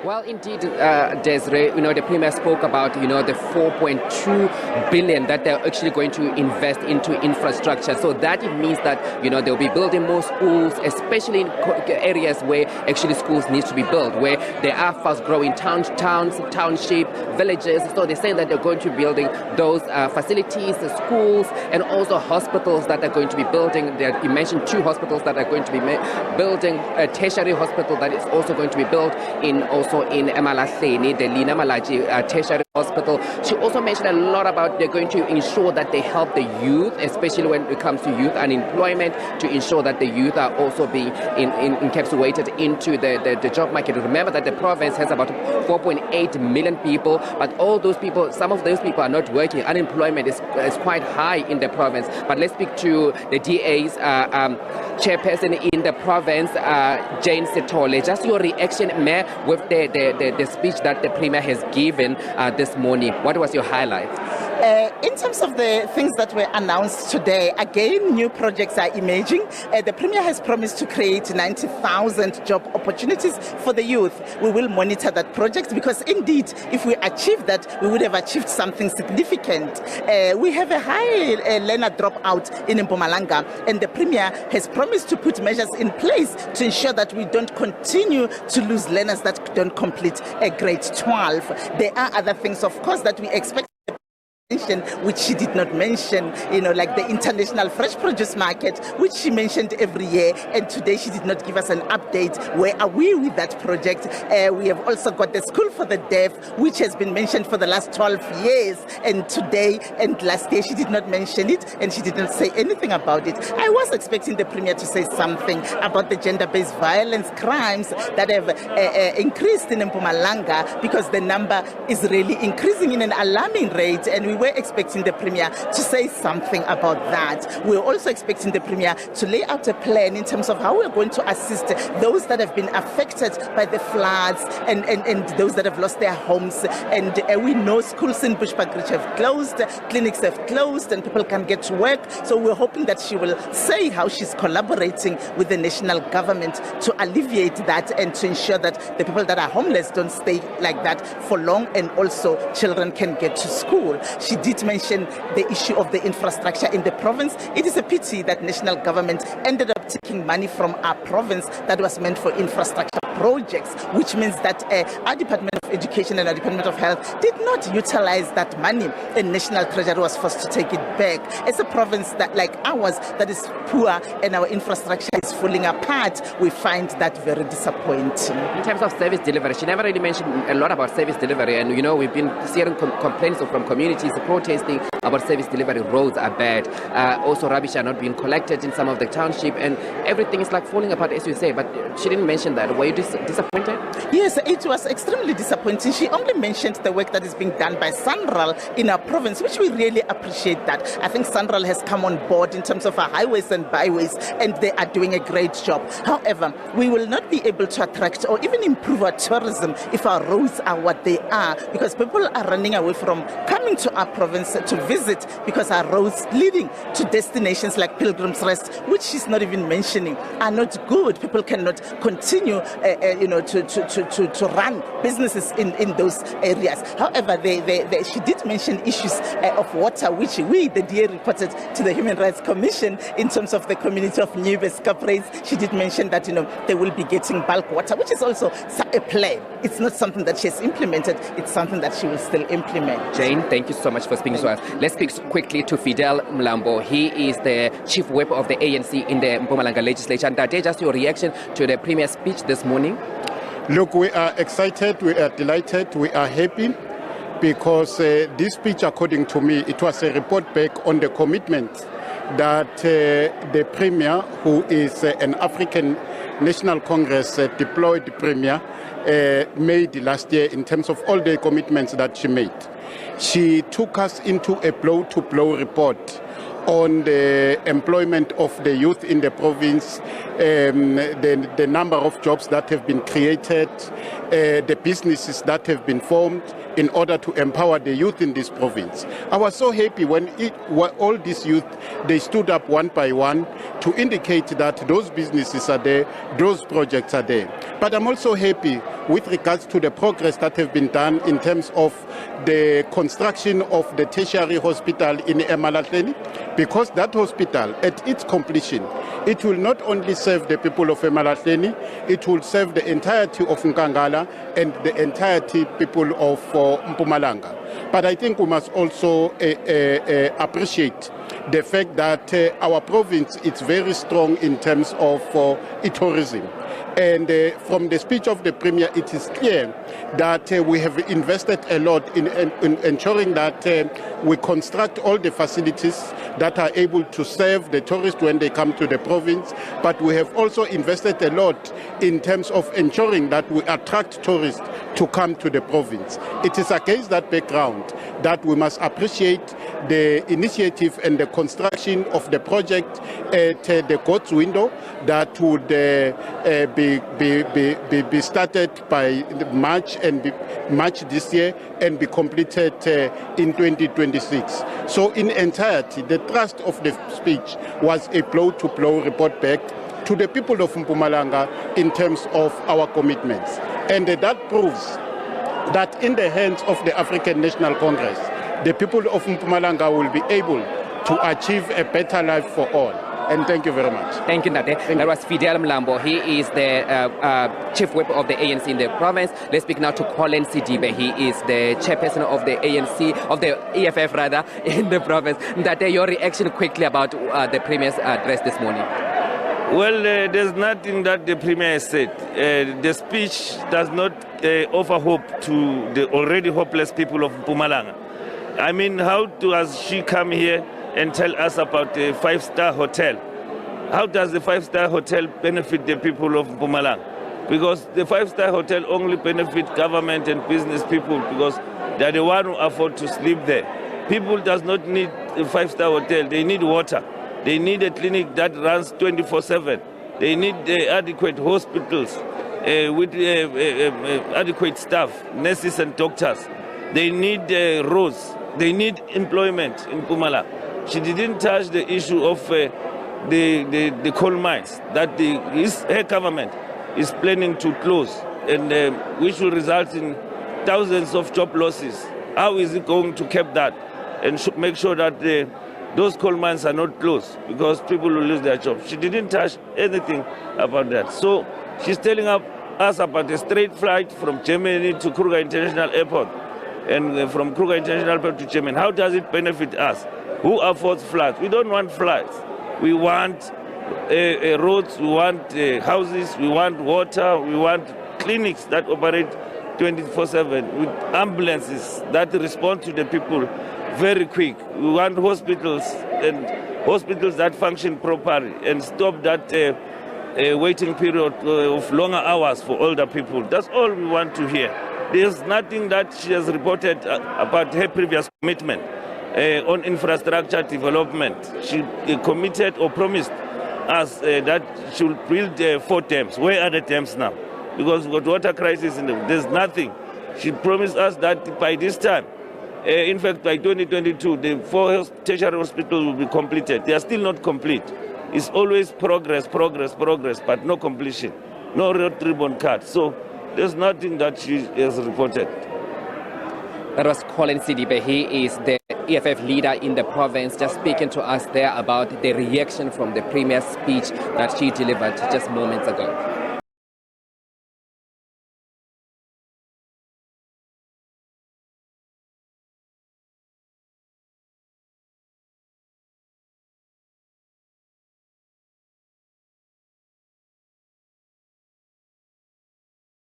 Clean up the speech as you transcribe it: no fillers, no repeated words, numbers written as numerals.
Well, indeed, Desiree, the Premier spoke about, the 4.2 billion that they're actually going to invest into infrastructure. So that it means that, they'll be building more schools, especially in areas where actually schools need to be built, where there are fast-growing towns, township, villages. So they're saying that they're going to be building those facilities, the schools, and also hospitals that are going to be building. You mentioned 2 hospitals that are going to be building, a tertiary hospital that is also going to be built in Emalahleni, the Lina Malaji Tertiary Hospital. She also mentioned a lot about they're going to ensure that they help the youth, especially when it comes to youth unemployment, to ensure that the youth are also being encapsulated into the job market. Remember that the province has about 4.8 million people, but all those people, some of those people are not working. Unemployment is quite high in the province. But let's speak to the DA's chairperson in the province, Jane Setole. Just your reaction, Mayor, with the speech that the Premier has given this morning. What was your highlight? In terms of the things that were announced today, again, new projects are emerging. The Premier has promised to create 90,000 job opportunities for the youth. We will monitor that project because indeed, if we achieve that, we would have achieved something significant. We have a high learner dropout in Mpumalanga, and the Premier has promised to put measures in place to ensure that we don't continue to lose learners that don't complete grade 12. There are other things, of course, that we expect, which she did not mention, like the international fresh produce market, which she mentioned every year, and today she did not give us an update. Where are we with that project? We have also got the school for the deaf, which has been mentioned for the last 12 years, and today and last year she did not mention it, and she did not say anything about it. I was expecting the Premier to say something about the gender-based violence crimes that have increased in Mpumalanga, because the number is really increasing in an alarming rate, and we were expecting the Premier to say something about that. We're also expecting the Premier to lay out a plan in terms of how we're going to assist those that have been affected by the floods and those that have lost their homes. And we know schools in Bushbuckridge have closed, clinics have closed, and people can't get to work. So we're hoping that she will say how she's collaborating with the national government to alleviate that and to ensure that the people that are homeless don't stay like that for long, and also children can get to school. She did mention the issue of the infrastructure in the province. It is a pity that national government ended up taking money from our province that was meant for infrastructure projects, which means that our Department of Education and our Department of Health did not utilize that money, and National Treasury was forced to take it back. As a province that, like ours, that is poor and our infrastructure is falling apart, we find that very disappointing. In terms of service delivery, she never really mentioned a lot about service delivery, and we've been hearing complaints from communities protesting about service delivery. Roads are bad. Also, rubbish are not being collected in some of the township, and everything is like falling apart, as you say. But she didn't mention that. Were you disappointed? Yes, it was extremely disappointing. She only mentioned the work that is being done by Sanral in our province, which we really appreciate that. I think Sanral has come on board in terms of our highways and byways, and they are doing a great job. However, we will not be able to attract or even improve our tourism if our roads are what they are, because people are running away from coming to our province to visit because our roads leading to destinations like Pilgrim's Rest, which she's not even mentioning, are not good. People cannot continue to run businesses in those areas. However, she did mention issues of water, which we, the DA, reported to the Human Rights Commission in terms of the community of Newbes Caprates. She did mention that they will be getting bulk water, which is also a plan. It's not something that she has implemented, it's something that she will still implement. Jane, thank you so much for speaking to us. Let's speak quickly to Fidel Mlambo. He is the chief whip of the ANC in the Mpumalanga legislature. And Dade, just your reaction to the Premier's speech this morning? Look, we are excited, we are delighted, we are happy, because this speech, according to me, it was a report back on the commitment that the Premier, who is an African National Congress deployed Premier, made last year in terms of all the commitments that she made. She took us into a blow-to-blow report on the employment of the youth in the province, the number of jobs that have been created, the businesses that have been formed in order to empower the youth in this province. I was so happy when all these youth, they stood up one by one to indicate that those businesses are there, those projects are there. But I'm also happy with regards to the progress that have been done in terms of the construction of the tertiary hospital in Emalahleni, because that hospital, at its completion, it will not only serve the people of Emalahleni, it will serve the entirety of Nkangala and the entirety people of Mpumalanga. But I think we must also appreciate the fact that our province is very strong in terms of tourism. And from the speech of the Premier, it is clear that we have invested a lot in ensuring that we construct all the facilities that are able to serve the tourists when they come to the province. But we have also invested a lot in terms of ensuring that we attract tourists to come to the province. It is against that background that we must appreciate the initiative and the construction of the project at the God's Window that would be started by March this year and be completed in 2026. So in entirety, the thrust of the speech was a blow-to-blow report back to the people of Mpumalanga in terms of our commitments. And that proves that in the hands of the African National Congress, the people of Mpumalanga will be able to achieve a better life for all. And thank you very much. Thank you, Ntate. That was Fidel Mlambo. He is the chief whip of the ANC in the province. Let's speak now to Colin Sidibe. He is the chairperson of the ANC, of the EFF rather, in the province. Ntate, your reaction quickly about the Premier's address this morning. Well, there's nothing that the Premier has said. The speech does not offer hope to the already hopeless people of Mpumalanga. I mean, how does she come here and tell us about a five-star hotel? How does the five-star hotel benefit the people of Mpumalanga? Because the five-star hotel only benefits government and business people because they are the one who afford to sleep there. People does not need a five-star hotel. They need water. They need a clinic that runs 24/7. They need adequate hospitals with adequate staff, nurses and doctors. They need roads. They need employment in Mpumalanga. She didn't touch the issue of the coal mines that her government is planning to close, and which will result in thousands of job losses. How is it going to keep that and make sure that those coal mines are not closed because people will lose their jobs? She didn't touch anything about that. So she's telling us about a straight flight from Germany to Kruger International Airport and from Kruger International Airport to Germany. How does it benefit us? Who affords flights? We don't want flights. We want roads, we want houses, we want water, we want clinics that operate 24/7 with ambulances that respond to the people very quick. We want hospitals and hospitals that function properly and stop that waiting period of longer hours for older people. That's all we want to hear. There's nothing that she has reported about her previous commitment on infrastructure development. She committed or promised us that she will build 4 dams. Where are the dams now? Because we've got water crisis in them. There's nothing. She promised us that by this time, in fact, by 2022, the 4 tertiary hospitals will be completed. They are still not complete. It's always progress, but no completion, no red ribbon cut. So there's nothing that she has reported. That was Colin Sidibe. He is the EFF leader in the province, just speaking to us there about the reaction from the Premier's speech that she delivered just moments ago.